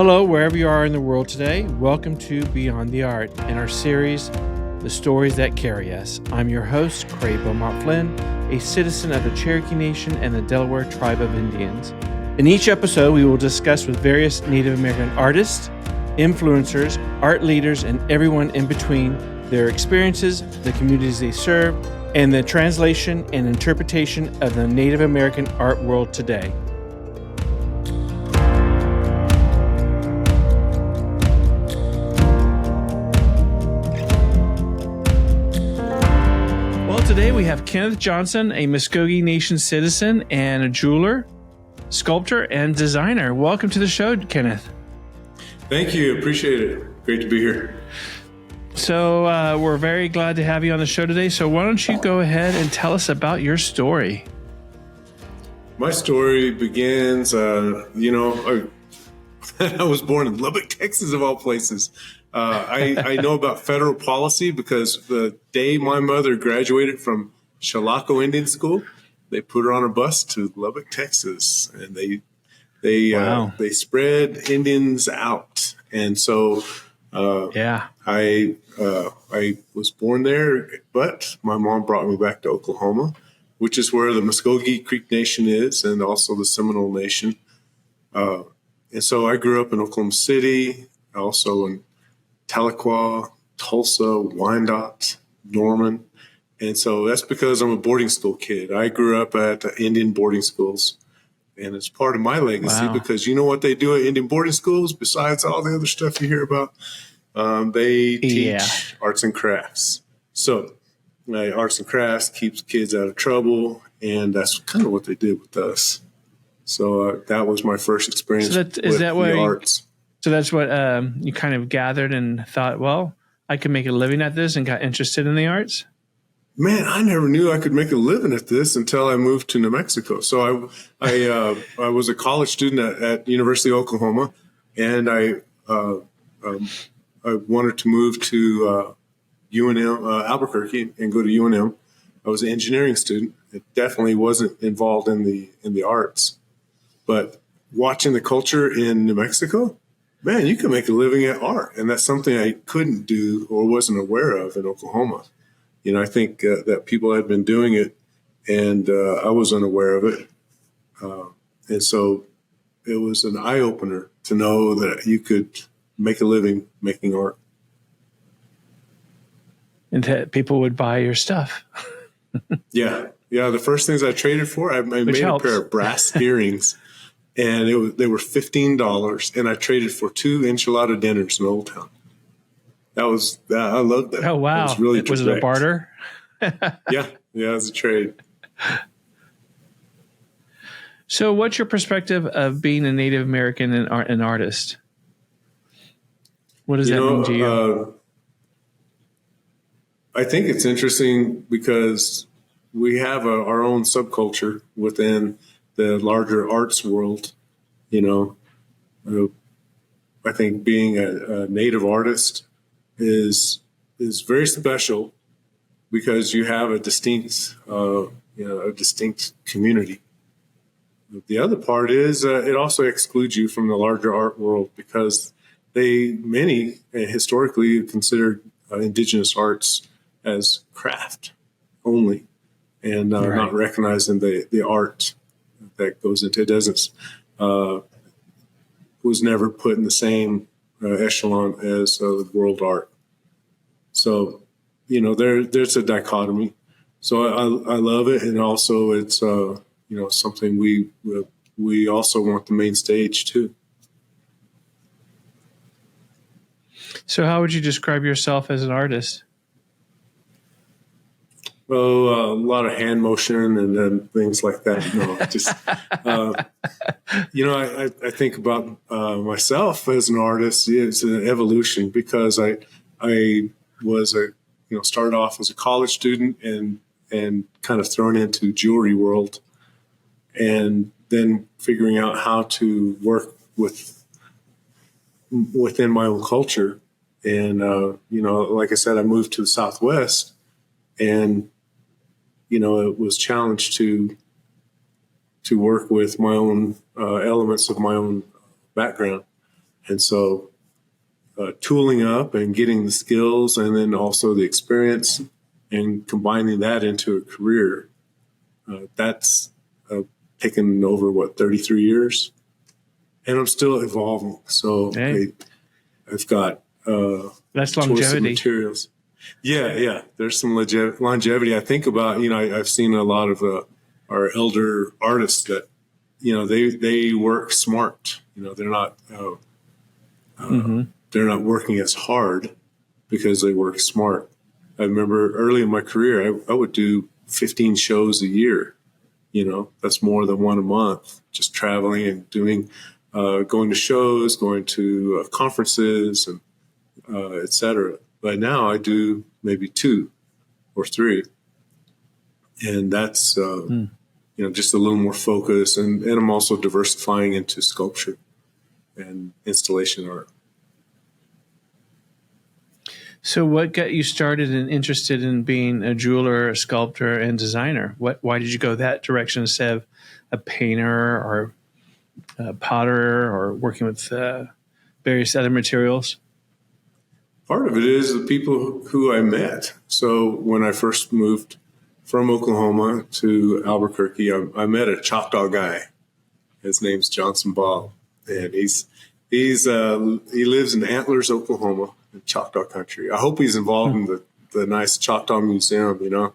Hello, wherever you are in the world today. Welcome to Beyond the Art and our series, The Stories That Carry Us. I'm your host, Craig Beaumont Flynn, a citizen of the Cherokee Nation and the Delaware Tribe of Indians. In each episode, we will discuss with various Native American artists, influencers, art leaders, and everyone in between their experiences, the communities they serve, and the translation and interpretation of the Native American art world today. Today we have Kenneth Johnson, a Muscogee Nation citizen and a jeweler, sculptor, and designer. Welcome to the show, Kenneth. Thank you. Appreciate it. Great to be here. So we're very glad to have you on the show today. So why don't you go ahead and tell us about your story? My story begins, I was born in Lubbock, Texas, of all places. I know about federal policy because the day my mother graduated from Chalaco Indian School, they put her on a bus to Lubbock, Texas, and they spread Indians out. And so I was born there, but my mom brought me back to Oklahoma, which is where the Muscogee Creek Nation is, and also the Seminole Nation. And so I grew up in Oklahoma City, also in Tahlequah, Tulsa, Wyandotte, Norman. And so that's because I'm a boarding school kid. I grew up at Indian boarding schools, and it's part of my legacy because you know what they do at Indian boarding schools besides all the other stuff you hear about? They teach arts and crafts. So arts and crafts keeps kids out of trouble, and that's kind of what they did with us. So that was my first experience with the arts. So that's what you kind of gathered and thought, well, I could make a living at this and got interested in the arts? Man, I never knew I could make a living at this until I moved to New Mexico. So I was a college student at University of Oklahoma, and I wanted to move to UNM, Albuquerque, and go to UNM. I was an engineering student. It definitely wasn't involved in the arts. But watching the culture in New Mexico, man, you can make a living at art. And that's something I couldn't do or wasn't aware of in Oklahoma. You know, I think that people had been doing it, and I was unaware of it. And so it was an eye-opener to know that you could make a living making art. And that people would buy your stuff. Yeah. The first things I traded for, I made a pair of brass earrings. And they were $15, and I traded for 2 enchilada dinners in Old Town. I loved that. Oh, wow. Was it a barter? Yeah, it was a trade. So what's your perspective of being a Native American and an artist? What does that mean to you? I think it's interesting because we have our own subculture within the larger arts world. I think being a Native artist is very special because you have a distinct community. The other part is it also excludes you from the larger art world because many historically considered indigenous arts as craft only and not recognizing the art that goes into it. Was never put in the same echelon as world art. So, there's a dichotomy. So I love it, and also it's something we also want the main stage too. So, how would you describe yourself as an artist? Well, a lot of hand motion and then things like that. I think about myself as an artist. It's an evolution because I was started off as a college student and kind of thrown into jewelry world, and then figuring out how to work within my own culture. And like I said, I moved to the Southwest, and it was challenged to work with my own elements of my own background. And so tooling up and getting the skills and then also the experience and combining that into a career, that's taken over, 33 years? And I'm still evolving. So Hey. I've got That's choice of longevity. materials. Yeah. There's some longevity. I think about, I've seen a lot of our elder artists that, they work smart. They're not they're not working as hard because they work smart. I remember early in my career, I would do 15 shows a year. That's more than one a month, just traveling and doing, going to shows, going to conferences, and et cetera. But now I do maybe 2 or 3. And that's, just a little more focus. And I'm also diversifying into sculpture and installation art. So what got you started and interested in being a jeweler, a sculptor, and designer? Why did you go that direction instead of a painter or a potter or working with various other materials? Part of it is the people who I met. So when I first moved from Oklahoma to Albuquerque, I met a Choctaw guy. His name's Johnson Ball, and he lives in Antlers, Oklahoma, in Choctaw country. I hope he's involved in the nice Choctaw Museum.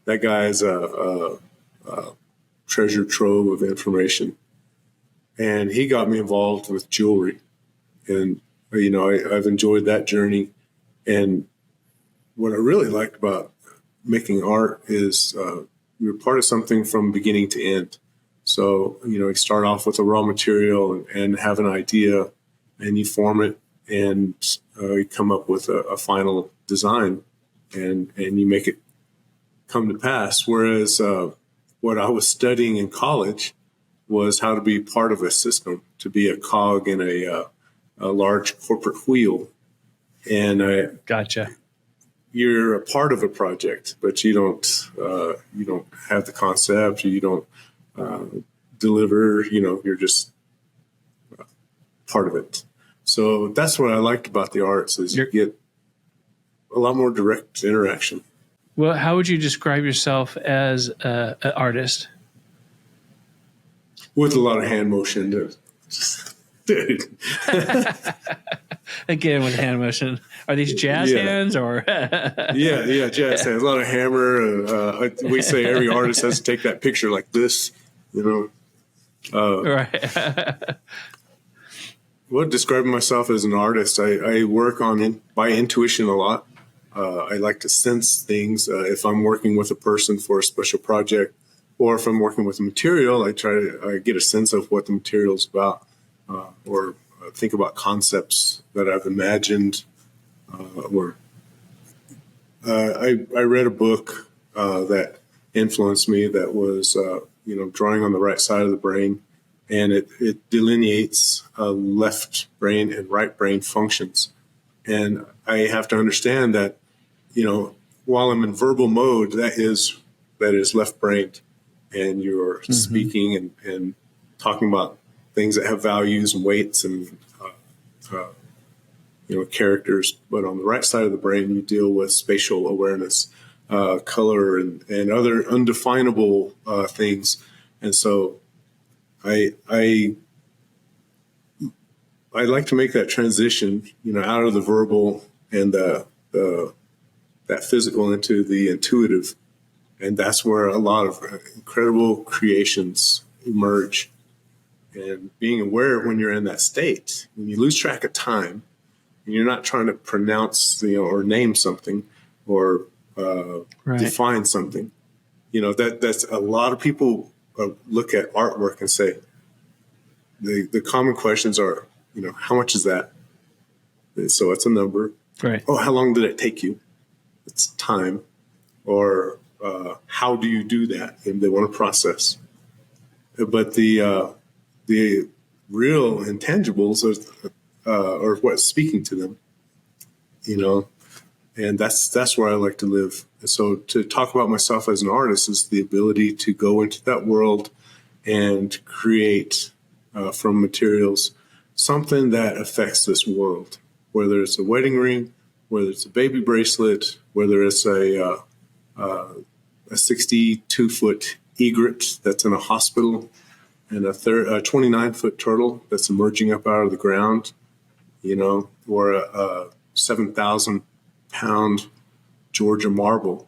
That guy is a treasure trove of information, and he got me involved with jewelry, and I've enjoyed that journey. And what I really liked about making art is you're part of something from beginning to end. So, you start off with a raw material and have an idea, and you form it, and you come up with a final design, and you make it come to pass. Whereas what I was studying in college was how to be part of a system, to be a cog in a large corporate wheel. And Gotcha. You're a part of a project, but you don't have the concept. You don't deliver. You're just part of it. So that's what I liked about the arts is you get a lot more direct interaction. Well, how would you describe yourself as an artist? With a lot of hand motion. Again, with hand motion. Are these jazz hands or? yeah, jazz hands. A lot of hammer. We say every artist has to take that picture like this, Right. Well, describing myself as an artist, I work by intuition a lot. I like to sense things. If I'm working with a person for a special project, or if I'm working with a material, I get a sense of what the material is about, or think about concepts that I've imagined. I read a book that influenced me that was, drawing on the right side of the brain, and it delineates left brain and right brain functions. And I have to understand that, while I'm in verbal mode, that is left-brained, and you're speaking and talking about things that have values and weights and characters. But on the right side of the brain, you deal with spatial awareness, color, and other undefinable things. And so I like to make that transition, out of the verbal and that physical into the intuitive. And that's where a lot of incredible creations emerge. And being aware when you're in that state, when you lose track of time, and you're not trying to pronounce, or name something or define something, that's a lot of people look at artwork and say, the common questions are, how much is that? So it's a number. Right. Oh, how long did it take you? It's time. Or how do you do that? And they want to process. But the real intangibles are what's speaking to them, and that's where I like to live. And so to talk about myself as an artist is the ability to go into that world and create from materials something that affects this world, whether it's a wedding ring, whether it's a baby bracelet, whether it's a 62-foot egret that's in a hospital, and a 29-foot turtle that's emerging up out of the ground, or a 7,000-pound Georgia marble.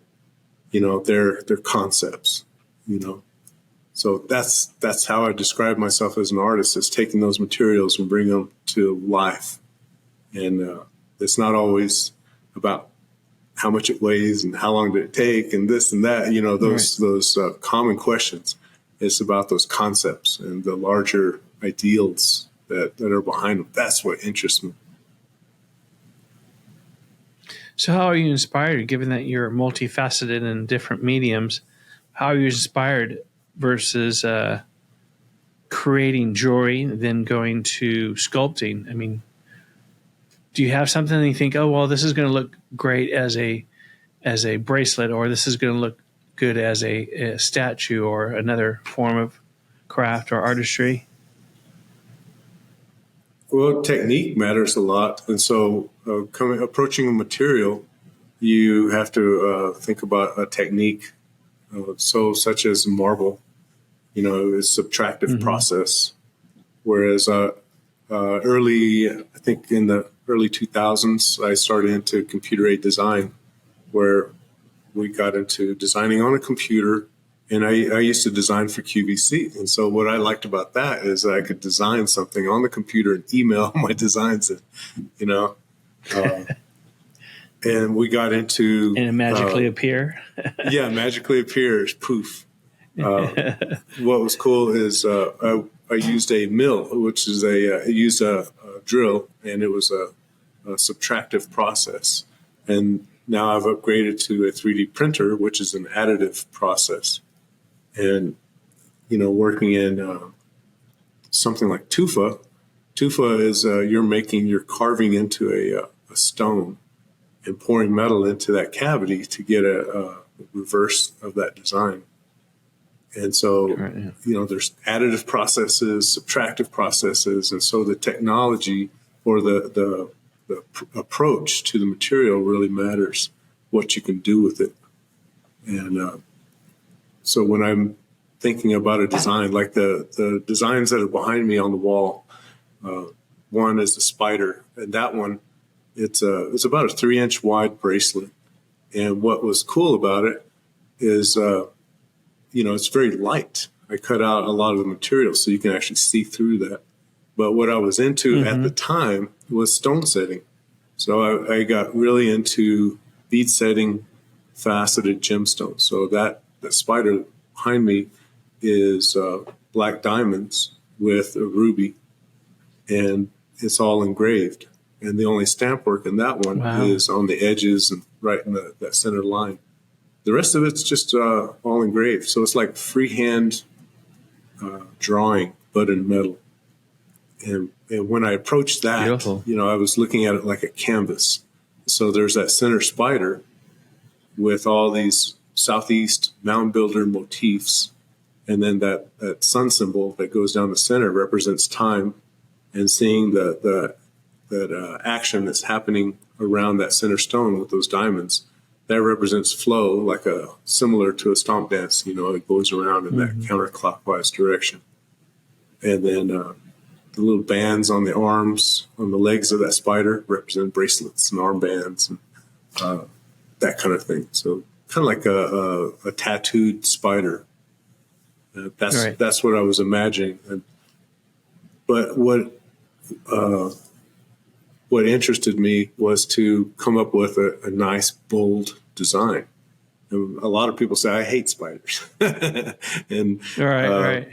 They're concepts. So that's how I describe myself as an artist: is taking those materials and bringing them to life. And it's not always about how much it weighs and how long did it take and this and that. Those common questions. It's about those concepts and the larger ideals that are behind them. That's what interests me. So how are you inspired, given that you're multifaceted in different mediums? How are you inspired versus creating jewelry, then going to sculpting? I mean, do you have something that you think, oh, well, this is going to look great as a bracelet, or this is going to look good as a statue or another form of craft or artistry? Well, technique matters a lot. And so approaching a material, you have to think about a technique. Such as marble, it's a subtractive process. Whereas I think in the early 2000s, I started into computer-aided design, where we got into designing on a computer. And I used to design for QVC. And so what I liked about that is I could design something on the computer and email my designs in, and we got into... And it magically appear? Yeah, magically appears, poof. What was cool is I used a mill, which is I used a drill, and it was a subtractive process. And now I've upgraded to a 3D printer, which is an additive process. And, working in something like tufa. Tufa is you're carving into a stone and pouring metal into that cavity to get a reverse of that design. And so, there's additive processes, subtractive processes. And so the technology or the approach to the material really matters, what you can do with it. And so when I'm thinking about a design, like the designs that are behind me on the wall, one is a spider, and that one, it's about a 3-inch wide bracelet. And what was cool about it is, it's very light. I cut out a lot of the material so you can actually see through that. But what I was into at the time was stone setting. So I got really into bead setting, faceted gemstones. So that spider behind me is black diamonds with a ruby, and it's all engraved. And the only stamp work in that one is on the edges and right in that center line. The rest of it's just all engraved. So it's like freehand drawing, but in metal. And when I approached that, beautiful. I was looking at it like a canvas. So there's that center spider with all these Southeast mound builder motifs. And then that sun symbol that goes down the center represents time, and seeing that action that's happening around that center stone with those diamonds, that represents flow, like similar to a stomp dance. It goes around in that counterclockwise direction. And then the little bands on the arms, on the legs of that spider represent bracelets and armbands and that kind of thing. So kind of like a tattooed spider. That's what I was imagining. But what interested me was to come up with a nice, bold design. And a lot of people say, I hate spiders. And, I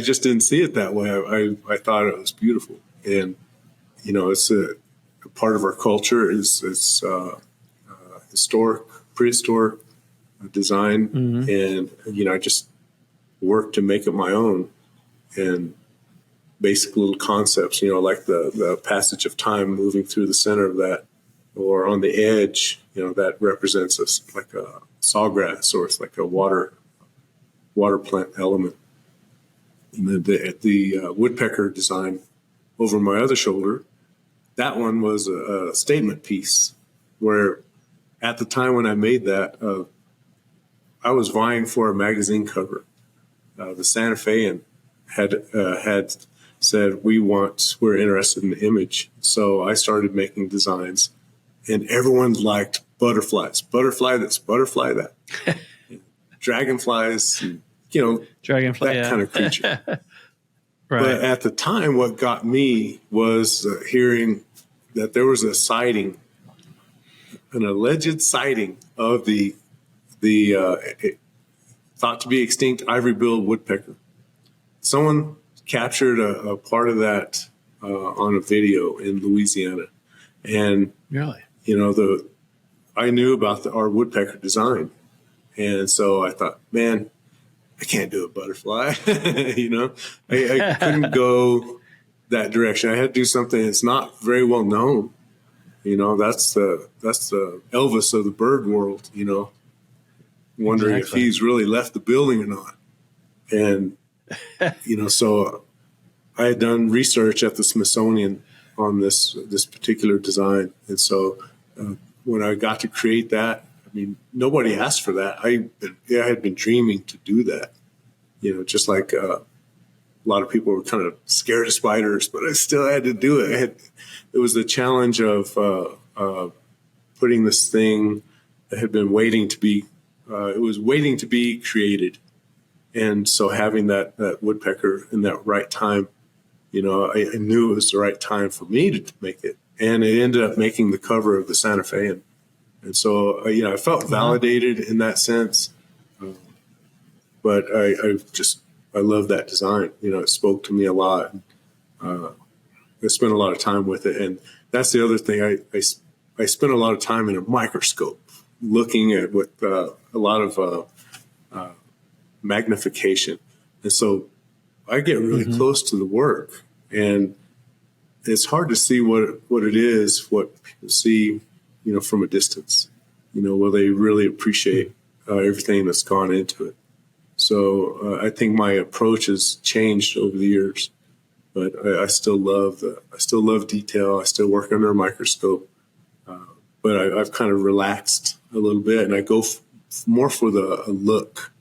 just didn't see it that way. I thought it was beautiful. And, it's a part of our culture. It's historic, prehistoric design. And, I just worked to make it my own. And basic little concepts, like the passage of time moving through the center of that, or on the edge, that represents like a sawgrass, or it's like a water plant element. And the woodpecker design over my other shoulder, that one was a statement piece where at the time when I made that, I was vying for a magazine cover. The Santa Fe had said, we're interested in the image. So I started making designs, and everyone liked butterflies, butterfly this, butterfly that, dragonflies, Dragonfly, that kind of creature. Right. But at the time, what got me was hearing that there was a sighting, an alleged sighting of the thought to be extinct ivory-billed woodpecker. Someone captured a part of that on a video in Louisiana, and Really, I knew about our woodpecker design, and so I thought, man, I can't do a butterfly. I couldn't go that direction. I had to do something that's not very well known. That's the Elvis of the bird world. Wondering if he's really left the building or not. And so I had done research at the Smithsonian on this particular design, and so when I got to create that, nobody asked for that. I had been dreaming to do that. Just like a lot of people were kind of scared of spiders, but I still had to do it. It was the challenge of putting this thing that had been waiting to be. It was waiting to be created, and so having that woodpecker in that right time, I knew it was the right time for me to make it, and it ended up making the cover of the Santa Fe. And so, I felt validated in that sense, but I love that design. It spoke to me a lot. I spent a lot of time with it, and that's the other thing. I spent a lot of time in a microscope looking at with a lot of magnification, and so I get really close to the work, and it's hard to see what it is, what people see. From a distance, will they really appreciate everything that's gone into it? So I think my approach has changed over the years, but I still love detail. I still work under a microscope, but I've kind of relaxed a little bit, and I go more for a look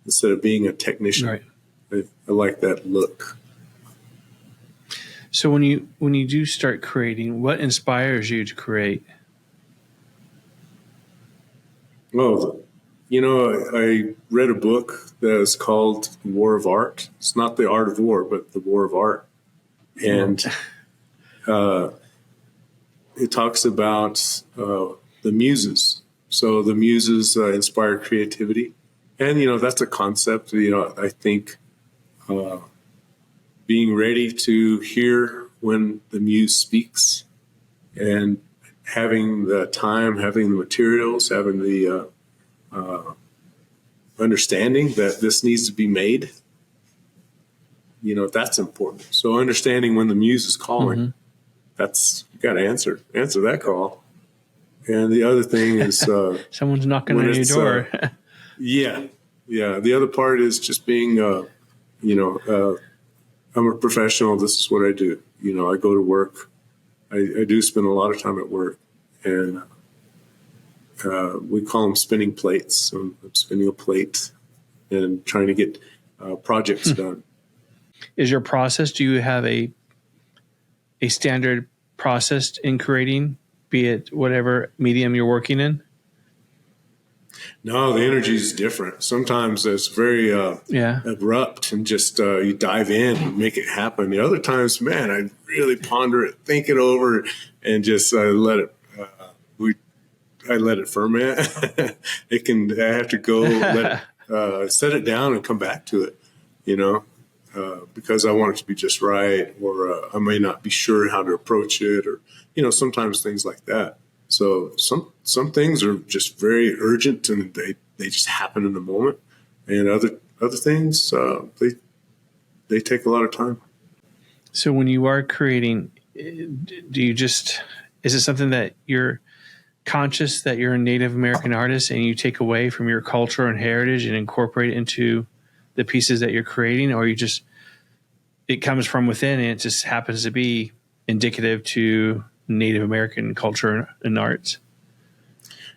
instead of being a technician. Right. I like that look. So when you do start creating, what inspires you to create? Well, I read a book that is called The War of Art. It's not the art of war, but the war of art. And it talks about the muses. So the muses inspire creativity. And, that's a concept, I think being ready to hear when the muse speaks, and having the time, having the materials, having the understanding that this needs to be made, that's important. So understanding when the muse is calling, that's, you got to answer that call. And the other thing is someone's knocking on your door. Yeah. The other part is just being, I'm a professional. This is what I do. I go to work. I do spend a lot of time at work, and we call them spinning plates. So I'm spinning a plate and trying to get projects done. Is your process, do you have a standard process in creating, be it whatever medium you're working in? No, the energy is different. Sometimes it's very abrupt and just you dive in and make it happen. The other times, man, I really ponder it, think it over, and just let it. I let it ferment. I have to go set it down and come back to it, because I want it to be just right, or I may not be sure how to approach it, or sometimes things like that. So some things are just very urgent and they just happen in the moment, and other things they take a lot of time. So when you are creating, is it something that you're conscious that you're a Native American artist and you take away from your culture and heritage and incorporate it into the pieces that you're creating, or you just it comes from within, and it just happens to be indicative to Native American culture and arts.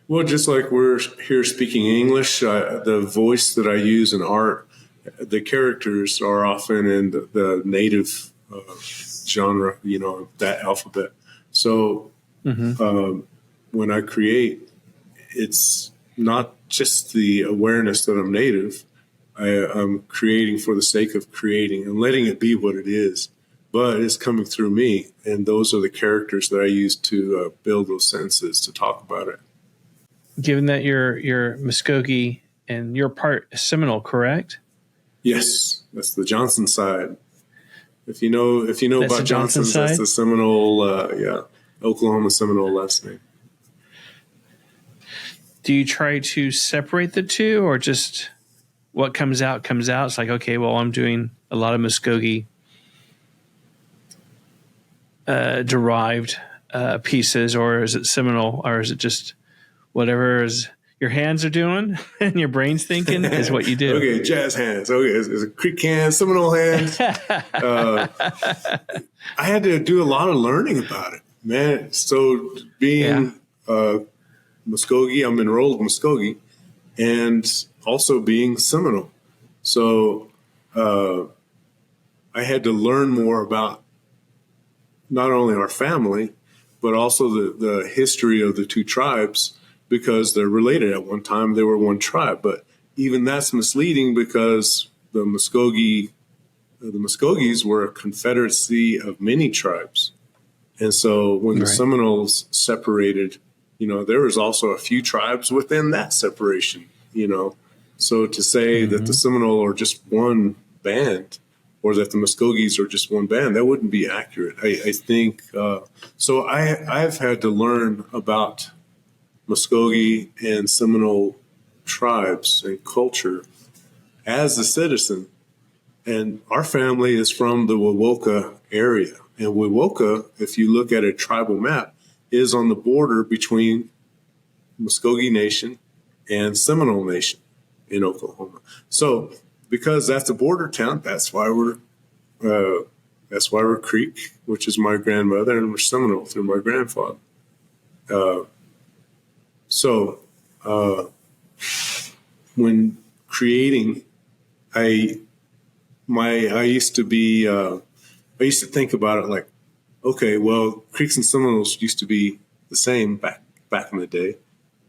Well, just like we're here speaking English, the voice that I use in art, the characters are often in the native genre, that alphabet. So when I create, it's not just the awareness that I'm native. I'm creating for the sake of creating and letting it be what it is, but it's coming through me. And those are the characters that I use to build those sentences to talk about it. Given that you're Muscogee and you're part Seminole, correct? Yes, that's the Johnson side. If you know That's about the Johnson Johnson's, side? that's the Seminole, Oklahoma Seminole last name. Do you try to separate the two, or just what comes out comes out? It's like, okay, well, I'm doing a lot of Muscogee derived pieces, or is it Seminole, or is it just whatever is your hands are doing and your brain's thinking is what you do? Okay, jazz hands. Okay, is it Creek hands, Seminole hands? I had to do a lot of learning about it, man. So being Muscogee, I'm enrolled in Muscogee, and also being Seminole. So I had to learn more about not only our family, but also the history of the two tribes, because they're related. At one time, they were one tribe. But even that's misleading, because the Muscogees were a confederacy of many tribes. And so when the Seminoles separated, there was also a few tribes within that separation, So to say that the Seminole are just one band, or that the Muscogees are just one band, that wouldn't be accurate. I think so. I've had to learn about Muscogee and Seminole tribes and culture as a citizen. And our family is from the Wewoka area. And Wewoka, if you look at a tribal map, is on the border between Muscogee Nation and Seminole Nation in Oklahoma. So because that's a border town, that's why we're Creek, which is my grandmother, and we're Seminole through my grandfather. So when creating, I used to think about it like, okay, well, Creeks and Seminoles used to be the same back in the day,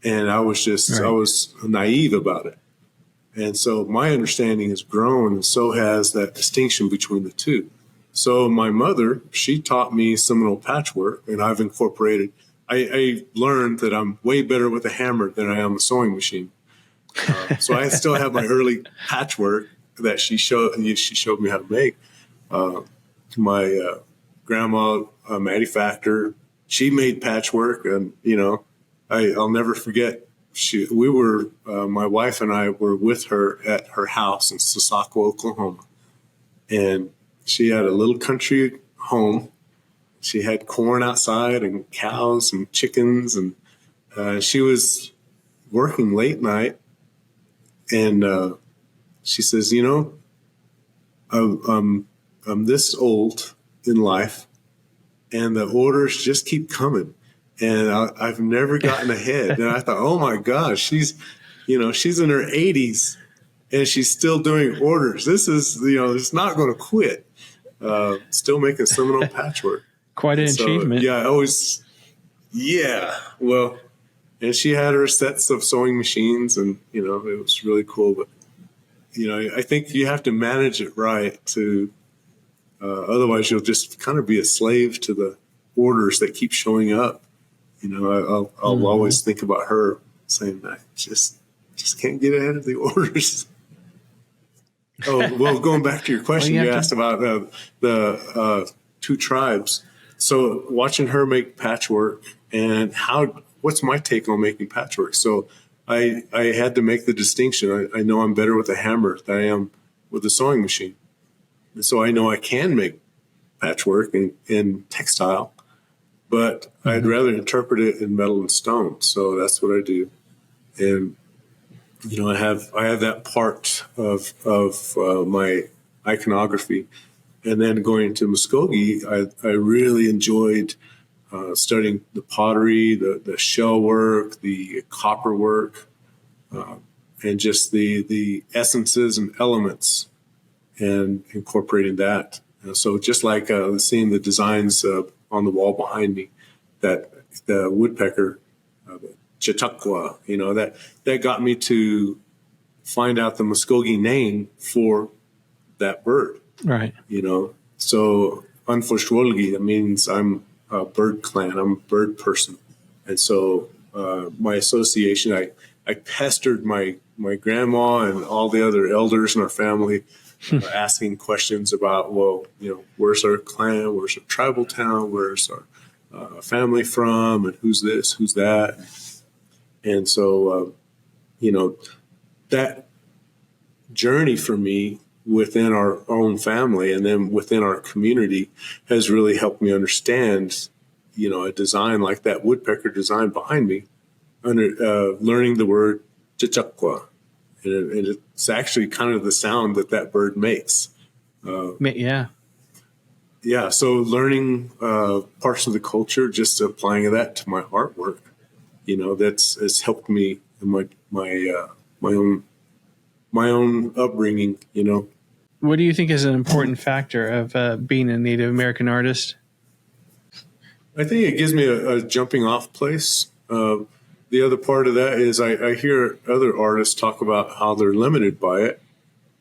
and I was naive about it. And so my understanding has grown, and so has that distinction between the two. So my mother, she taught me Seminole patchwork, and I've incorporated. I learned that I'm way better with a hammer than I am a sewing machine. So I still have my early patchwork that she showed me how to make. My grandma, Maddie Factor, she made patchwork, and I'll never forget. My wife and I were with her at her house in Sassacua, Oklahoma, and she had a little country home. She had corn outside and cows and chickens, and she was working late night. And she says, I'm this old in life, and the orders just keep coming. And I've never gotten ahead. And I thought, oh my gosh, she's in her 80s and she's still doing orders. This is, it's not going to quit. Still making Seminole patchwork. Quite an achievement. Yeah, well, and she had her sets of sewing machines, and, it was really cool. But, I think you have to manage it right otherwise you'll just kind of be a slave to the orders that keep showing up. I'll always think about her saying, I just can't get ahead of the orders. Oh, well, going back to your question, you asked about the two tribes. So watching her make patchwork, and what's my take on making patchwork? So I had to make the distinction. I know I'm better with a hammer than I am with a sewing machine. And so I know I can make patchwork in textile, but I'd rather interpret it in metal and stone. So that's what I do. And, I have that part of my iconography And then going to Muscogee, I really enjoyed studying the pottery, the shell work, the copper work, and just the essences and elements, and incorporating that. And so just like seeing the designs on the wall behind me, that the woodpecker, the chautauqua, that got me to find out the Muscogee name for that bird. Right. So Unforshwolgi, that means I'm a bird clan. I'm a bird person. And so my association, I pestered my grandma and all the other elders in our family, asking questions about, where's our clan? Where's our tribal town? Where's our family from? And who's this? Who's that? And so, that journey for me within our own family and then within our community has really helped me understand, a design like that woodpecker design behind me, learning the word chautauqua. And it's actually kind of the sound that bird makes. Yeah. Yeah. So learning parts of the culture, just applying that to my artwork, has helped me in my own upbringing, What do you think is an important factor of being a Native American artist? I think it gives me a jumping off place. The other part of that is I hear other artists talk about how they're limited by it.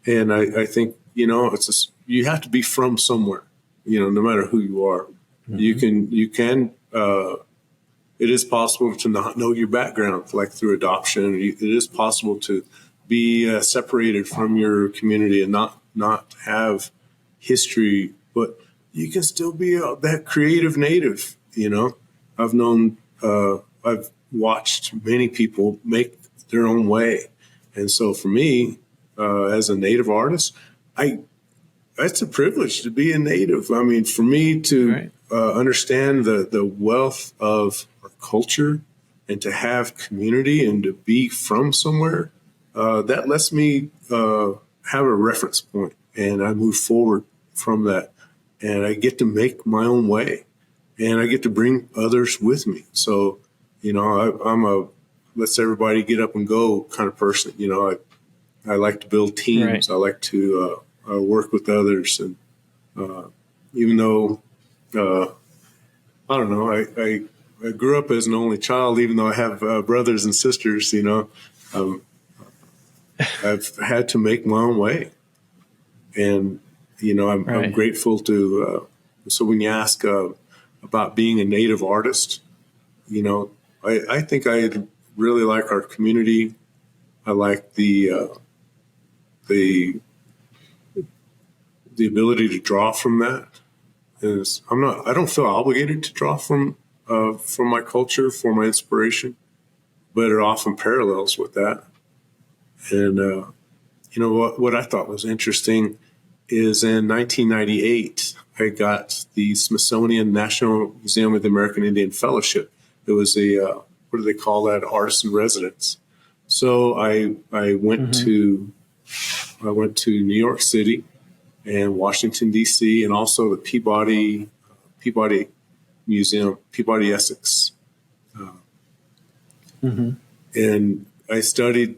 And I think, you have to be from somewhere, no matter who you are. Mm-hmm. You can, it is possible to not know your background, like through adoption. It is possible to be separated from your community and not have history, but you can still be that creative Native. I've watched many people make their own way. And so for me, as a Native artist, it's a privilege to be a Native. I mean, for me to understand the wealth of our culture and to have community and to be from somewhere, that lets me have a reference point, and I move forward from that, and I get to make my own way, and I get to bring others with me. So, I'm a let's everybody get up and go kind of person. I like to build teams. Right. I like to work with others, and even though I don't know, I grew up as an only child, even though I have brothers and sisters. I've had to make my own way, and I'm grateful to. So when you ask about being a Native artist, I think I really like our community. I like the ability to draw from that. I don't feel obligated to draw from my culture for my inspiration, but it often parallels with that. And, what I thought was interesting is in 1998, I got the Smithsonian National Museum of the American Indian Fellowship. It was what do they call that? Artist in residence. So I went to New York City and Washington, D.C., and also the Peabody Museum, Peabody, Essex. And I studied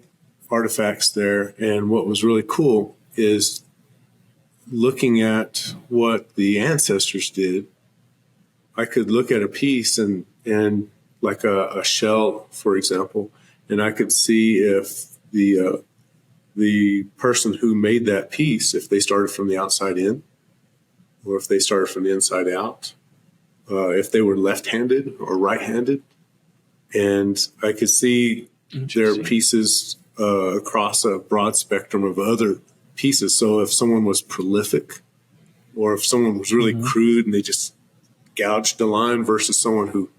artifacts there. And what was really cool is looking at what the ancestors did. I could look at a piece and like a shell, for example, and I could see if the person who made that piece, if they started from the outside in, or if they started from the inside out, if they were left-handed or right-handed. And I could see their pieces across a broad spectrum of other pieces. So if someone was prolific, or if someone was really crude and they just gouged a line, versus someone who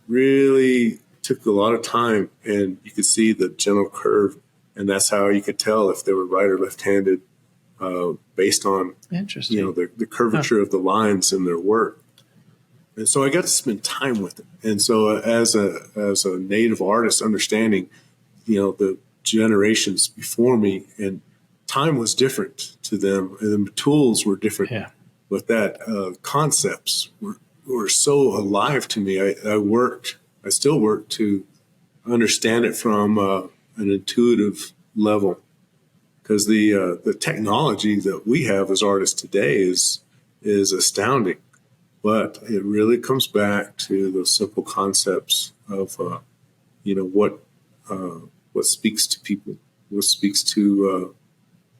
really took a lot of time, and you could see the general curve, and that's how you could tell if they were right or left-handed based on the curvature of the lines in their work. And so I got to spend time with it. And so as a Native artist, understanding the generations before me, and time was different to them, and the tools were different. Yeah. but that concepts were so alive to me. I still work to understand it from an intuitive level, because the technology that we have as artists today is astounding, but it really comes back to those simple concepts of what speaks to people, what speaks to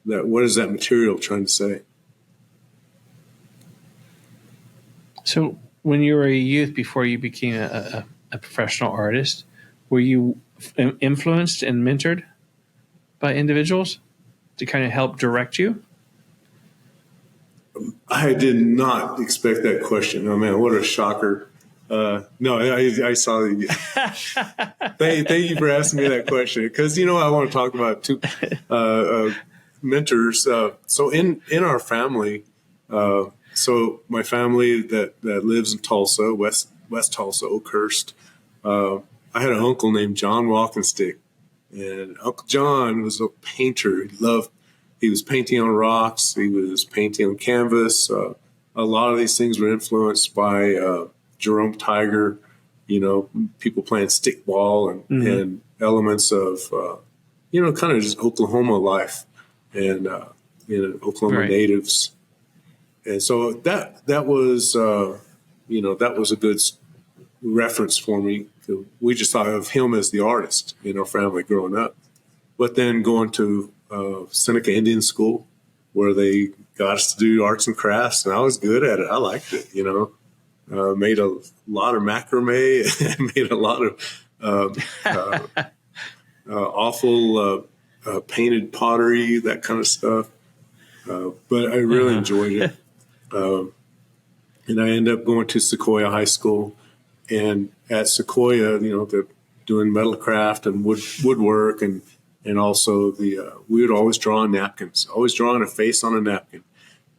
that. What is that material trying to say? So when you were a youth, before you became a professional artist, were you influenced and mentored by individuals to kind of help direct you? I did not expect that question. Oh man, what a shocker. No, I saw you. Thank you for asking me that question, because, I want to talk about two mentors. So in our family, so my family that lives in Tulsa, West Tulsa, Oakhurst, I had an uncle named John Walkenstick, and Uncle John was a painter. He was painting on rocks. He was painting on canvas. A lot of these things were influenced by Jerome Tiger, people playing stickball and elements of, kind of just Oklahoma life and, Oklahoma natives. And so that was, that was a good reference for me. We just thought of him as the artist in our family growing up. But then going to Seneca Indian School, where they got us to do arts and crafts, and I was good at it. I liked it, made a lot of macrame, made a lot of awful painted pottery, that kind of stuff. But I really enjoyed it. And I ended up going to Sequoia High School, and at Sequoia, they're doing metal craft and woodwork, and also we would always draw on napkins, always drawing a face on a napkin.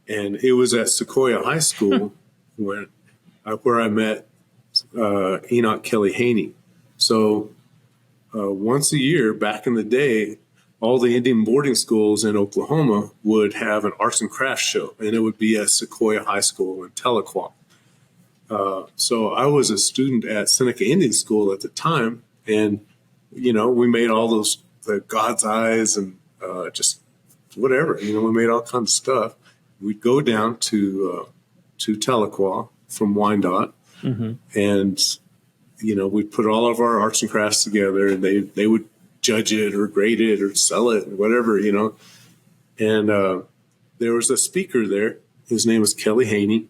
And it was at Sequoia High School where I met Enoch Kelly Haney. So once a year back in the day, all the Indian boarding schools in Oklahoma would have an arts and crafts show, and it would be at Sequoia High School in Tahlequah. So I was a student at Seneca Indian School at the time, and, we made all the God's eyes and just whatever, we made all kinds of stuff. We'd go down to Tahlequah from Wyandotte, and, we'd put all of our arts and crafts together, and they would judge it or grade it or sell it, whatever, And there was a speaker there. His name was Kelly Haney.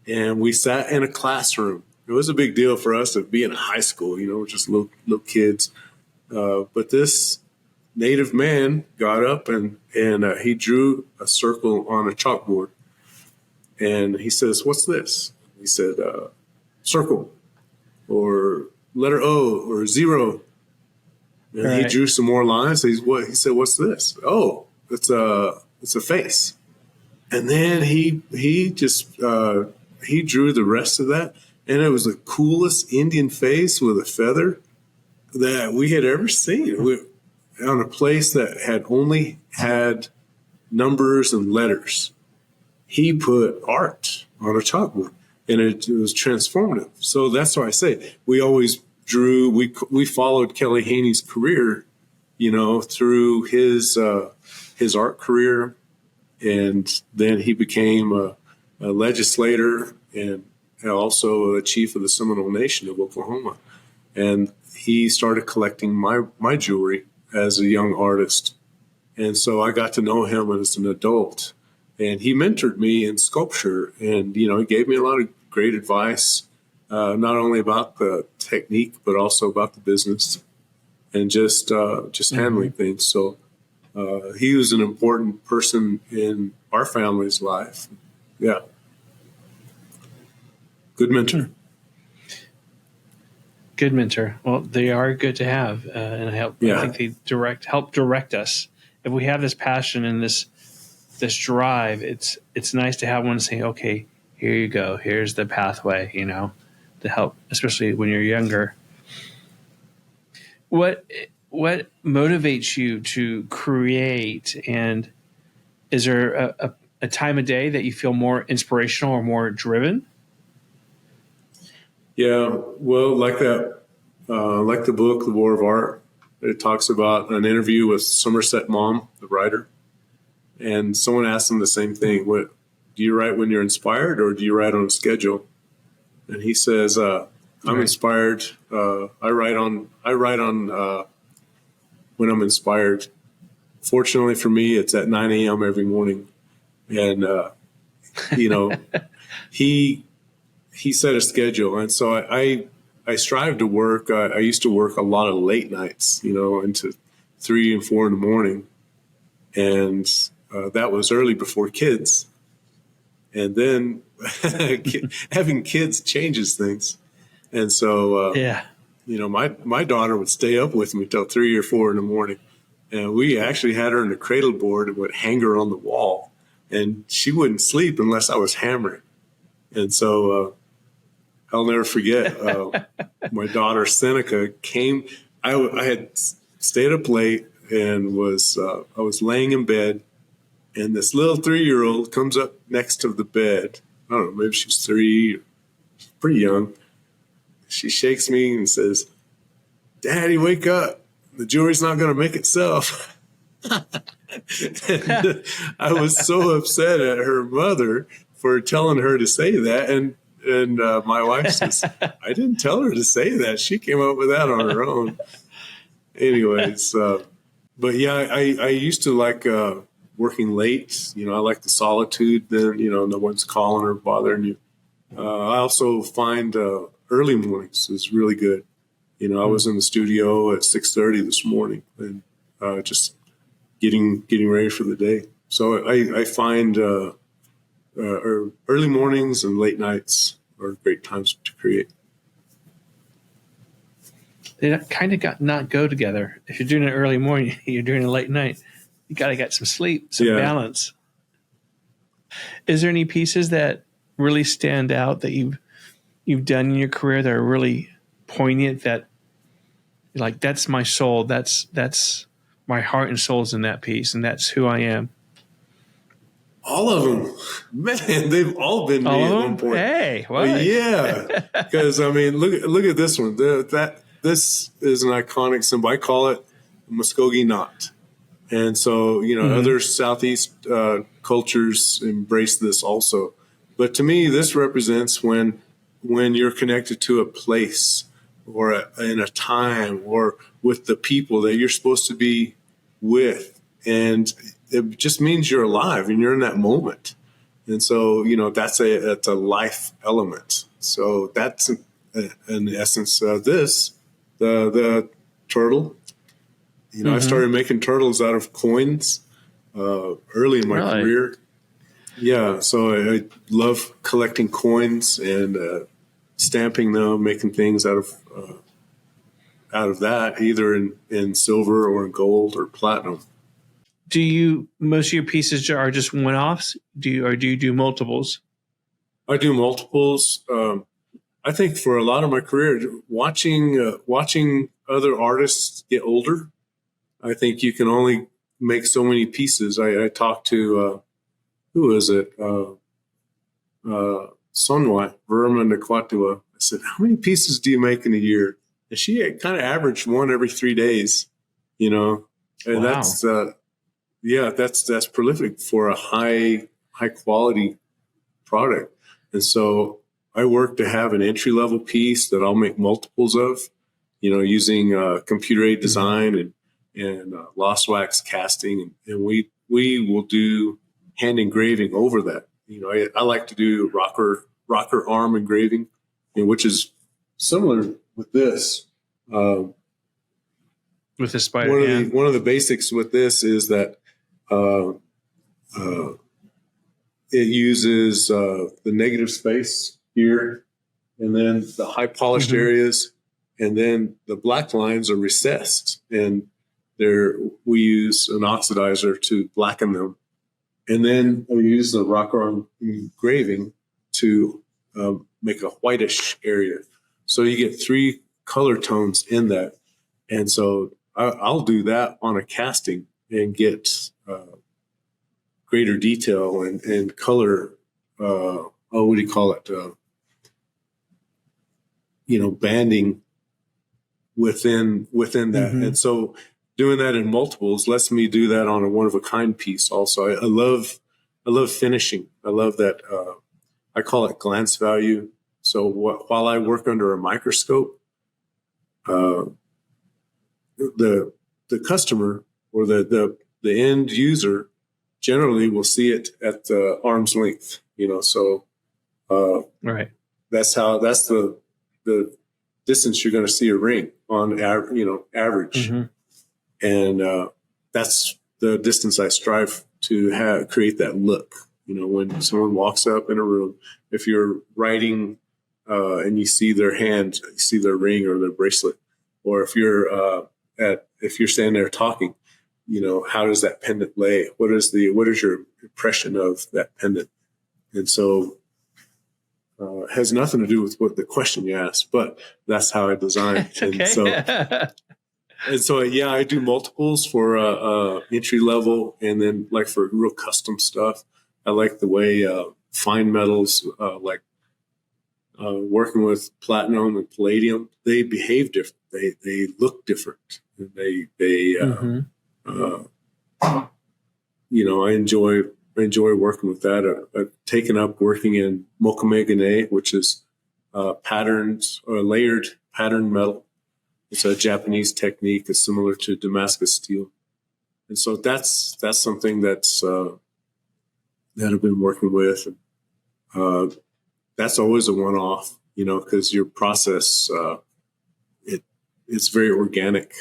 And we sat in a classroom. It was a big deal for us to be in a high school, just little kids. But this native man got up and he drew a circle on a chalkboard. And he says, "What's this?" He said, "Circle," or letter O, or zero. And he drew some more lines. He said, "What's this?" "Oh, it's a face." And then he just he drew the rest of that, and it was the coolest Indian face with a feather that we had ever seen. On a place that had only had numbers and letters, he put art on a chalkboard, and it was transformative. So that's why I say we always drew. We followed Kelly Haney's career, through his art career, and then he became a legislator and also a chief of the Seminole Nation of Oklahoma. And he started collecting my jewelry as a young artist. And so I got to know him as an adult. And he mentored me in sculpture. And, he gave me a lot of great advice, not only about the technique, but also about the business and just handling things. So he was an important person in our family's life. Yeah. Good mentor. Good mentor. Well, they are good to have, and I think they help direct us. If we have this passion and this drive, it's nice to have one saying, "Okay, here you go. Here's the pathway." To help, especially when you're younger. What motivates you to create, and is there a time of day that you feel more inspirational or more driven? Yeah, well, like that, like the book, The War of Art, it talks about an interview with Somerset Maugham, the writer, and someone asked him the same thing. What do you write when you're inspired, or do you write on a schedule? And he says, "I'm inspired. I write on when I'm inspired. Fortunately for me, it's at 9 a.m. every morning." And you know, he set a schedule, and so I strive to work. I used to work a lot of late nights, into 3 and 4 in the morning, and that was early before kids. And then having kids changes things, and so my daughter would stay up with me till 3 or 4 in the morning, and we actually had her in the cradle board and would hang her on the wall, and she wouldn't sleep unless I was hammering. And so I'll never forget, my daughter Seneca came. I had stayed up late and I was laying in bed, and this little 3-year-old comes up next to the bed. I don't know, maybe she was 3, pretty young. She shakes me and says, "Daddy, wake up. The jewelry's not going to make itself." And I was so upset at her mother for telling her to say that. And my wife says, "I didn't tell her to say that. She came up with that on her own." Anyways, but yeah, I used to like working late. I like the solitude. Then, no one's calling or bothering you. I also find early mornings is really good. I was in the studio at 6:30 this morning and just getting ready for the day. So I find early mornings and late nights are great times to create. They kind of not go together. If you're doing it early morning, you're doing it late night. You got to get some sleep, some balance. Is there any pieces that really stand out that you've done in your career that are really poignant, that you're like, that's my soul, that's my heart and soul's in that piece, and that's who I am? All of them, man, they've all been me at one point. Hey, why? Yeah, because look at this one. This is an iconic symbol. I call it the Muscogee knot. And so, other Southeast cultures embrace this also. But to me, this represents when you're connected to a place or in a time or with the people that you're supposed to be with. And it just means you're alive and you're in that moment. And so, that's a life element. So that's in essence this, the turtle. I started making turtles out of coins early in my career. Yeah, so I love collecting coins and stamping them, making things out of that, either in silver or in gold or platinum. Most of your pieces are just one-offs? Do you do multiples? I do multiples. I think for a lot of my career, watching other artists get older, I think you can only make so many pieces. I talked to, who is it? Sonwa, Verma Nakwatua. I said, "How many pieces do you make in a year?" And she had kind of averaged one every 3 days, and wow. that's prolific for a high quality product. And so I work to have an entry level piece that I'll make multiples of, using computer aided design and lost wax casting, and we will do hand engraving over that. I like to do rocker arm engraving, which is similar with this. With the spider, one of the basics with this is that it uses the negative space here, and then the high polished areas, and then the black lines are recessed, and we use an oxidizer to blacken them. And then we use the rock arm engraving to make a whitish area. So you get 3 color tones in that. And so I'll do that on a casting and get greater detail and color. What do you call it? Banding within that. Mm-hmm. And so doing that in multiples lets me do that on a one-of-a-kind piece also. I love finishing. I love that. I call it glance value. So while I work under a microscope, the customer or the end user generally will see it at the arm's length, so Right. that's the distance you're going to see a ring on average. Mm-hmm. And that's the distance I strive to create that look. When someone walks up in a room, if you're writing and you see their hand, you see their ring or their bracelet, or if you're standing there talking, how does that pendant lay? What is your impression of that pendant? And so it has nothing to do with what the question you asked, but that's how I design. Okay. And so, I do multiples for entry level, and then like for real custom stuff, I like the way fine metals, like working with platinum and palladium, they behave different. They look different. They Mm-hmm. I enjoy working with that. I've taken up working in mokamegane, which is patterns or layered pattern metal. It's a Japanese technique. It's similar to Damascus steel. And so that's something that I've been working with. That's always a one-off, because your process, it's very organic,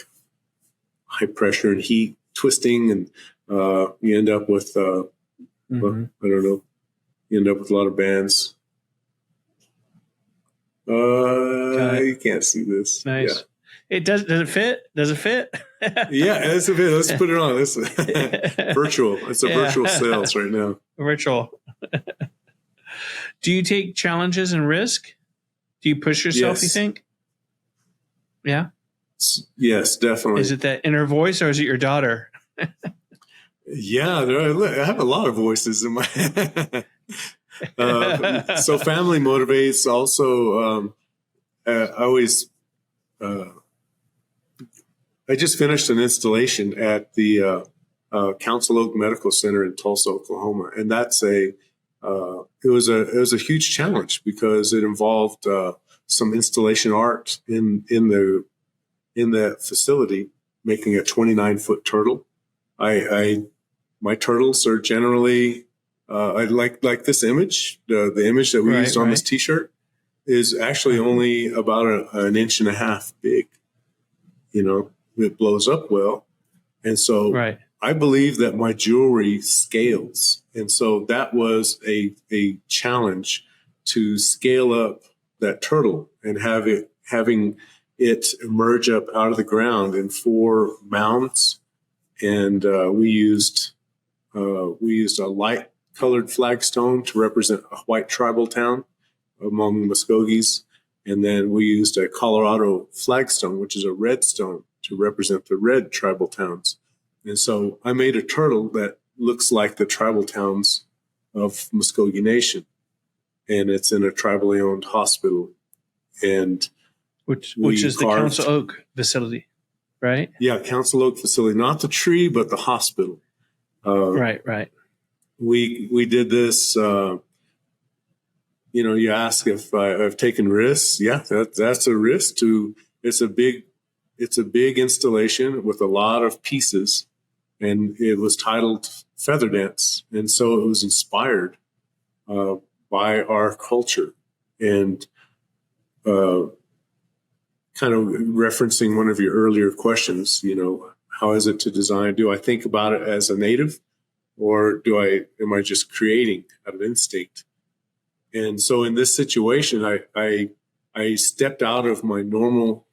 high pressure and heat, twisting, and you end up with, Mm-hmm. I don't know, you end up with a lot of bands. You can't see this. Nice. Yeah. It does it fit? Does it fit? Yeah, that's a bit. Let's put it on. This virtual. It's a virtual sales right now. Virtual. Do you take challenges and risk? Do you push yourself, Yes. you think? Yeah. Yes, definitely. Is it that inner voice or is it your daughter? Yeah, I have a lot of voices in my so family motivates. Also, I just finished an installation at the Council Oak Medical Center in Tulsa, Oklahoma, and that's it was a huge challenge because it involved some installation art in the facility, making a 29-foot turtle. My turtles are generally I like this image. The image that we used on this T-shirt is actually only about an inch and a half big. It blows up well, and so I believe that my jewelry scales, and so that was a challenge to scale up that turtle and having it emerge up out of the ground in 4 mounds, and we used a light colored flagstone to represent a white tribal town among the Muscogees, and then we used a Colorado flagstone, which is a red stone, to represent the red tribal towns. And so I made a turtle that looks like the tribal towns of Muscogee Nation, and it's in a tribally owned hospital, and which is the Council Oak facility, right? Yeah, Council Oak facility, not the tree, but the hospital. Right. We did this. You ask if I've taken risks. Yeah, that's a risk. It's a big installation with a lot of pieces, and it was titled Feather Dance, and so it was inspired by our culture, and kind of referencing one of your earlier questions. How is it to design? Do I think about it as a native, or am I just creating out of instinct? And so in this situation, I stepped out of my normal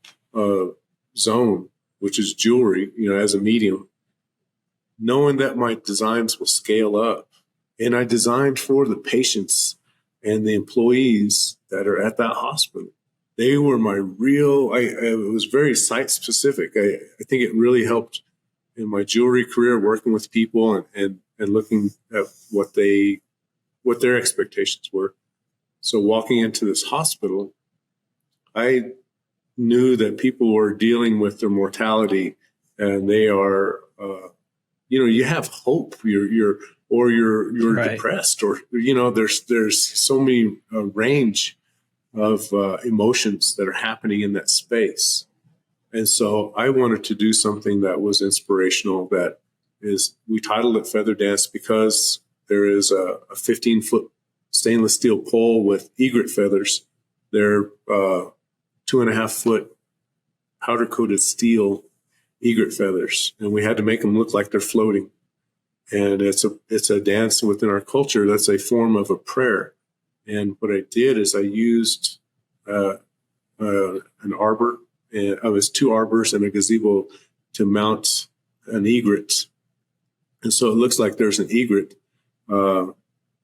zone, which is jewelry, as a medium, knowing that my designs will scale up. And I designed for the patients and the employees that are at that hospital. They were my it was very site specific. I think it really helped in my jewelry career, working with people and and looking at what their expectations were. So walking into this hospital, I knew that people were dealing with their mortality, and they are, you have hope. You're Right. depressed, or there's so many range of emotions that are happening in that space. And so I wanted to do something that was inspirational. We titled it Feather Dance because there is a 15-foot stainless steel pole with egret feathers. They're 2.5-foot powder coated steel egret feathers, and we had to make them look like they're floating. And it's a dance within our culture that's a form of a prayer. And what I did is I used an arbor, and I was 2 arbors and a gazebo to mount an egret. And so it looks like there's an egret and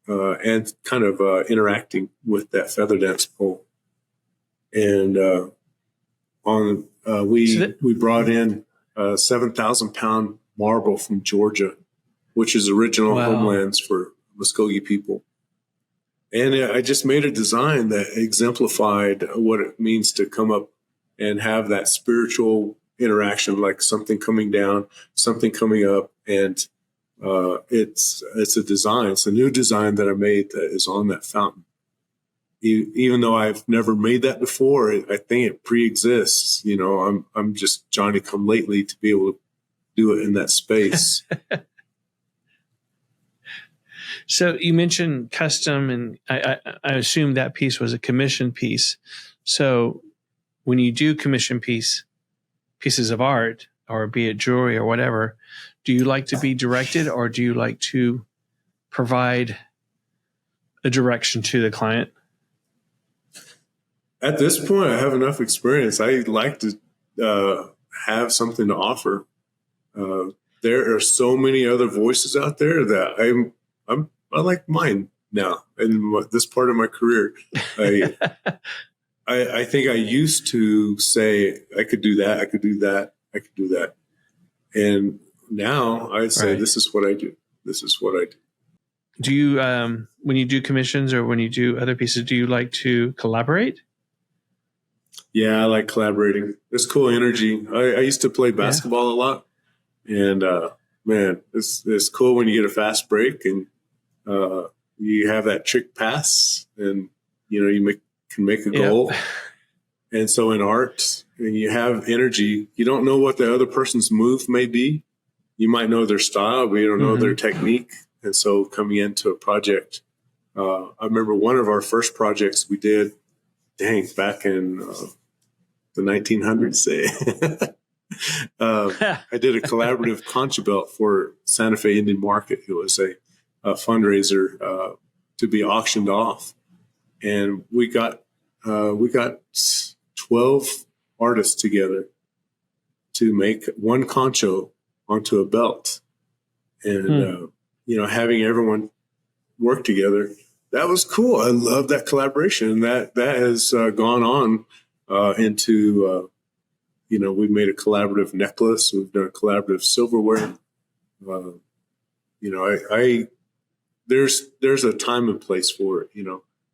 kind of interacting with that feather dance pole. And we brought in 7,000-pound marble from Georgia, which is original homelands for Muscogee people. And I just made a design that exemplified what it means to come up and have that spiritual interaction, like something coming down, something coming up. And it's a design. It's a new design that I made that is on that fountain. Even though I've never made that before, I think it pre-exists. I'm just Johnny come lately to be able to do it in that space. So you mentioned custom, and I assume that piece was a commission piece. So when you do commission pieces of art, or be it jewelry or whatever, do you like to be directed, or do you like to provide a direction to the client? At this point, I have enough experience. I like to have something to offer. There are so many other voices out there that I like mine now in this part of my career. I think I used to say I could do that, I could do that, I could do that, and now I say This is what I do. This is what I do. Do you, when you do commissions or when you do other pieces, do you like to collaborate? Yeah, I like collaborating. There's cool energy. I used to play basketball a lot, and man, it's cool when you get a fast break and you have that trick pass, and you can make a goal. And so in art, when you have energy, you don't know what the other person's move may be. You might know their style, but you don't know their technique. And so coming into a project, I remember one of our first projects we did, back in the 1900s, say. I did a collaborative concha belt for Santa Fe Indian Market. It was a fundraiser to be auctioned off, and we got 12 artists together to make one concho onto a belt, and having everyone work together. That was cool. I love that collaboration. That has gone on into we've made a collaborative necklace. We've done collaborative silverware. There's a time and place for it,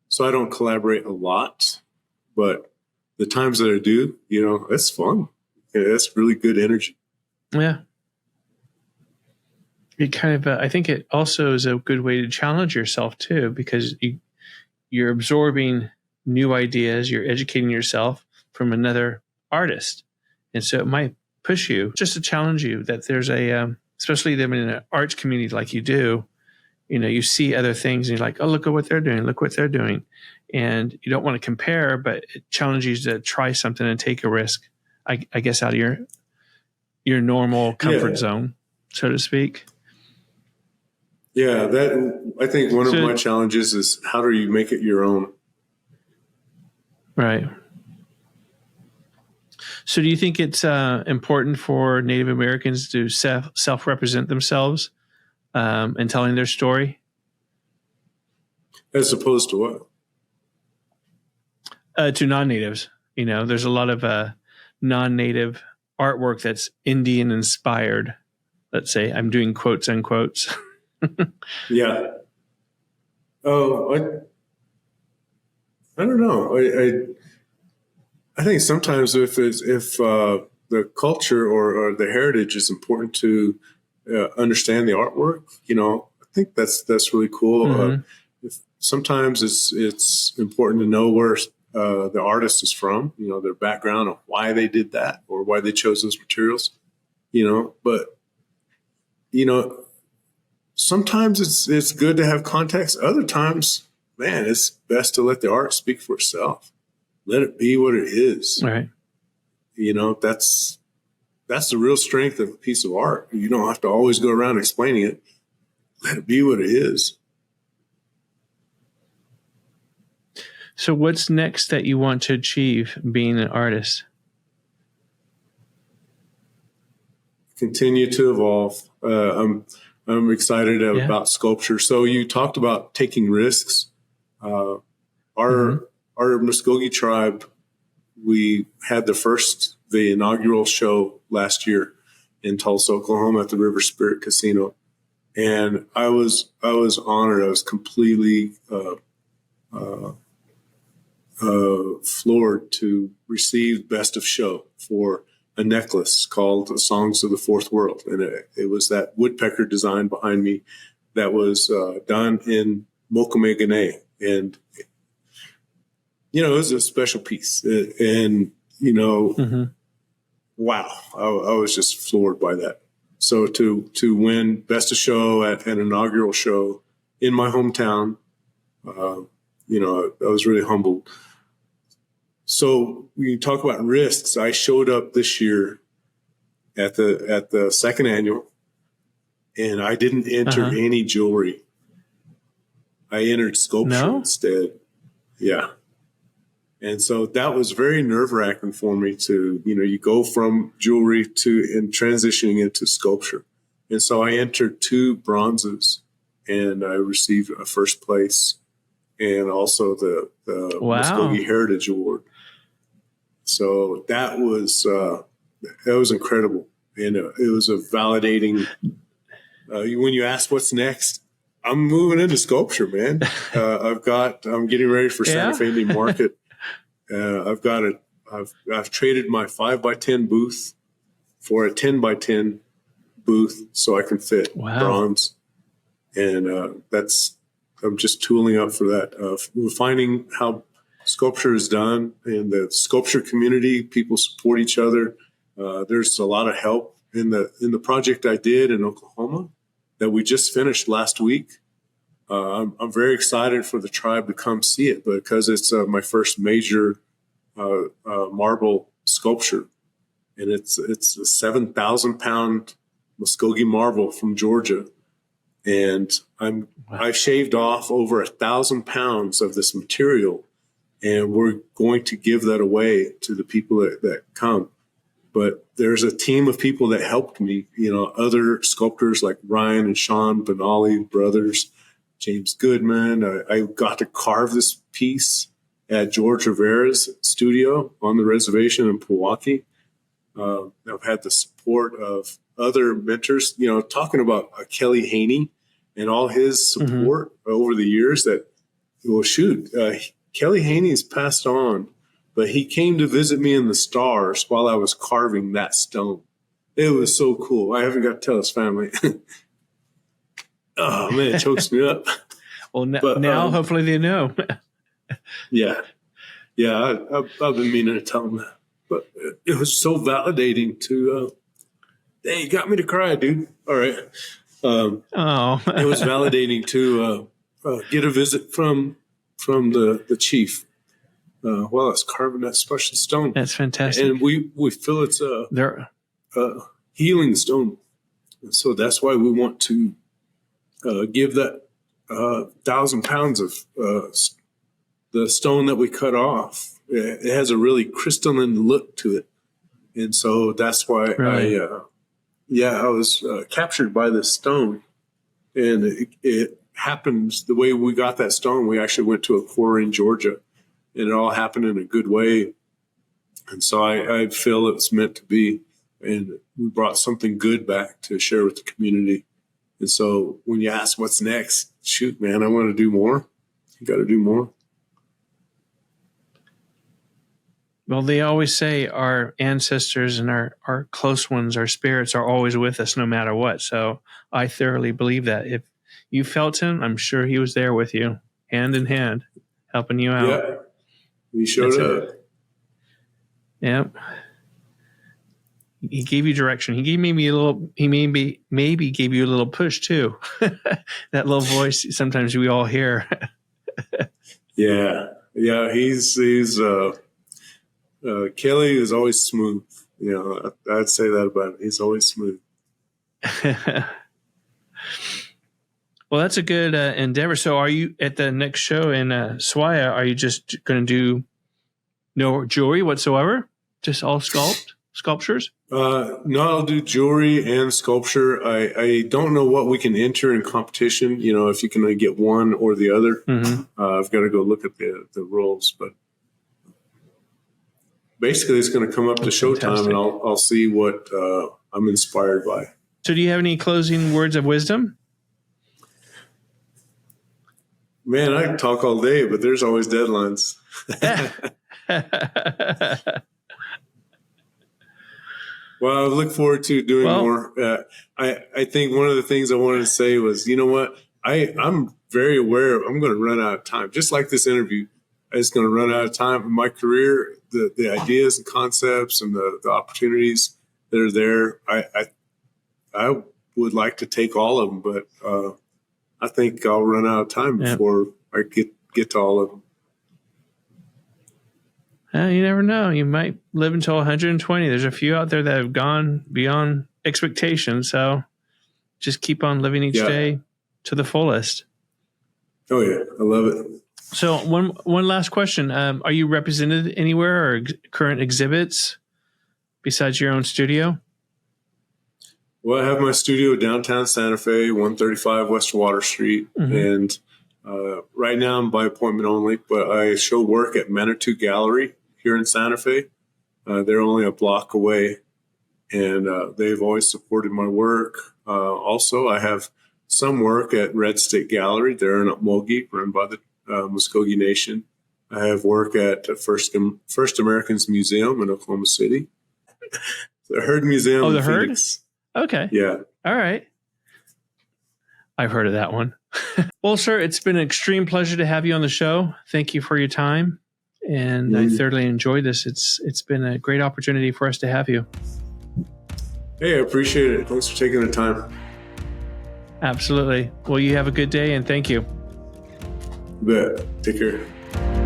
So I don't collaborate a lot, but the times that I do, it's fun. It's really good energy. Yeah. It kind of, I think it also is a good way to challenge yourself too, because you're absorbing new ideas, you're educating yourself from another artist. And so it might push you just to challenge you that there's especially them in an arts community like you do, you see other things and you're like, oh, look at what they're doing. Look what they're doing. And you don't want to compare, but it challenges you to try something and take a risk, I guess, out of your normal comfort zone, so to speak. Yeah, I think one of my challenges is how do you make it your own? Right. So do you think it's important for Native Americans to self-represent themselves in telling their story? As opposed to what? To non-natives. There's a lot of non-native artwork that's Indian inspired. Let's say, I'm doing quotes unquotes. Yeah. Oh, I don't know. I think sometimes if the culture or the heritage is important to understand the artwork, I think that's really cool. Sometimes it's important to know where the artist is from, their background of why they did that or why they chose those materials, but sometimes it's good to have context. Other times, man, it's best to let the art speak for itself. Let it be what it is. Right. That's the real strength of a piece of art. You don't have to always go around explaining it. Let it be what it is. So what's next that you want to achieve being an artist? Continue to evolve. I'm excited about sculpture. So you talked about taking risks. Our Muscogee tribe, we had the inaugural show last year in Tulsa, Oklahoma at the River Spirit Casino. And I was honored. I was completely floored to receive Best of Show for a necklace called the Songs of the Fourth World. And it was that woodpecker design behind me that was done in Muscogee. And, it was a special piece. And, wow, I was just floored by that. So to win Best of Show at an inaugural show in my hometown, I was really humbled. So when you talk about risks, I showed up this year at the second annual, and I didn't enter any jewelry. I entered sculpture instead. Yeah. And so that was very nerve-wracking for me to, you go from jewelry and transitioning into sculpture. And so I entered 2 bronzes, and I received a first place and also the Muscogee Heritage Award. So that was incredible. And it was a validating, when you ask what's next, I'm moving into sculpture, man. I'm getting ready for Santa Fe Indian Market. I've traded my 5x10 booth for a 10x10 booth so I can fit bronze. And I'm just tooling up for that. We're finding how sculpture is done in the sculpture community. People support each other. There's a lot of help in the project I did in Oklahoma that we just finished last week. I'm very excited for the tribe to come see it because it's my first major marble sculpture, and it's a 7,000-pound Muscogee marble from Georgia, and I shaved off over 1,000 pounds of this material, and we're going to give that away to the people that come. But there's a team of people that helped me, other sculptors like Ryan and Sean Benally brothers, James Goodman. I got to carve this piece at George Rivera's studio on the reservation in Pewaukee. I've had the support of other mentors, talking about Kelly Haney and all his support over the years Kelly Haney's passed on, but he came to visit me in the stars while I was carving that stone. It was so cool. I haven't got to tell his family. Oh, man, it chokes me up. Well, now hopefully they know. Yeah. I've been meaning to tell them that. But it was so validating to, hey, you got me to cry, dude. All right. It was validating to get a visit from the chief while I was carving that special stone. That's fantastic. And we feel it's a healing stone. And so that's why we want to give that 1,000 pounds of the stone that we cut off. It has a really crystalline look to it. And so that's why I was captured by this stone. And it happens the way we got that stone. We actually went to a quarry in Georgia, and it all happened in a good way. And so I feel it's meant to be. And we brought something good back to share with the community. And so when you ask what's next, shoot, man, I want to do more. You got to do more. Well, they always say our ancestors and our close ones, our spirits are always with us no matter what. So I thoroughly believe that. If you felt him, I'm sure he was there with you, hand in hand, helping you out. Yeah, he showed up. Yep. He gave you direction. He gave maybe a little. He maybe gave you a little push too. That little voice sometimes we all hear. Yeah. He's Kelly is always smooth. You know, I'd say that about him. He's always smooth. Well, that's a good endeavor. So, are you at the next show in Swaya? Are you just going to do no jewelry whatsoever? Just all sculptures? No, I'll do jewelry and sculpture. I don't know what we can enter in competition. You know, if you can get one or the other. Mm-hmm. I've got to go look at the rules, but basically, it's going to come up to showtime, and I'll see what I'm inspired by. So, do you have any closing words of wisdom? Man, I can talk all day, but there's always deadlines. Well, I look forward to doing more. I think one of the things I wanted to say was, you know what? I'm very aware I'm going to run out of time. Just like this interview, it's going to run out of time in my career. The ideas and concepts and the opportunities that are there, I would like to take all of them, but I think I'll run out of time before I get to all of them. You never know. You might live until 120. There's a few out there that have gone beyond expectations. So just keep on living each day to the fullest. Oh, yeah. I love it. So one last question. Are you represented anywhere or current exhibits besides your own studio? Well, I have my studio downtown Santa Fe, 135 West Water Street. Mm-hmm. And right now I'm by appointment only, but I show work at Manitou Gallery here in Santa Fe. They're only a block away, and they've always supported my work. Also, I have some work at Red Stick Gallery. They're in Muscogee, run by the Muscogee Nation. I have work at First Americans Museum in Oklahoma City. The Herd Museum. Oh, the Herd? Phoenix. Okay. Yeah. All right. I've heard of that one. Well, sir, it's been an extreme pleasure to have you on the show. Thank you for your time. And I thoroughly enjoyed this. It's been a great opportunity for us to have you. Hey, I appreciate it. Thanks for taking the time. Absolutely. Well, you have a good day, and thank you. You bet. Take care.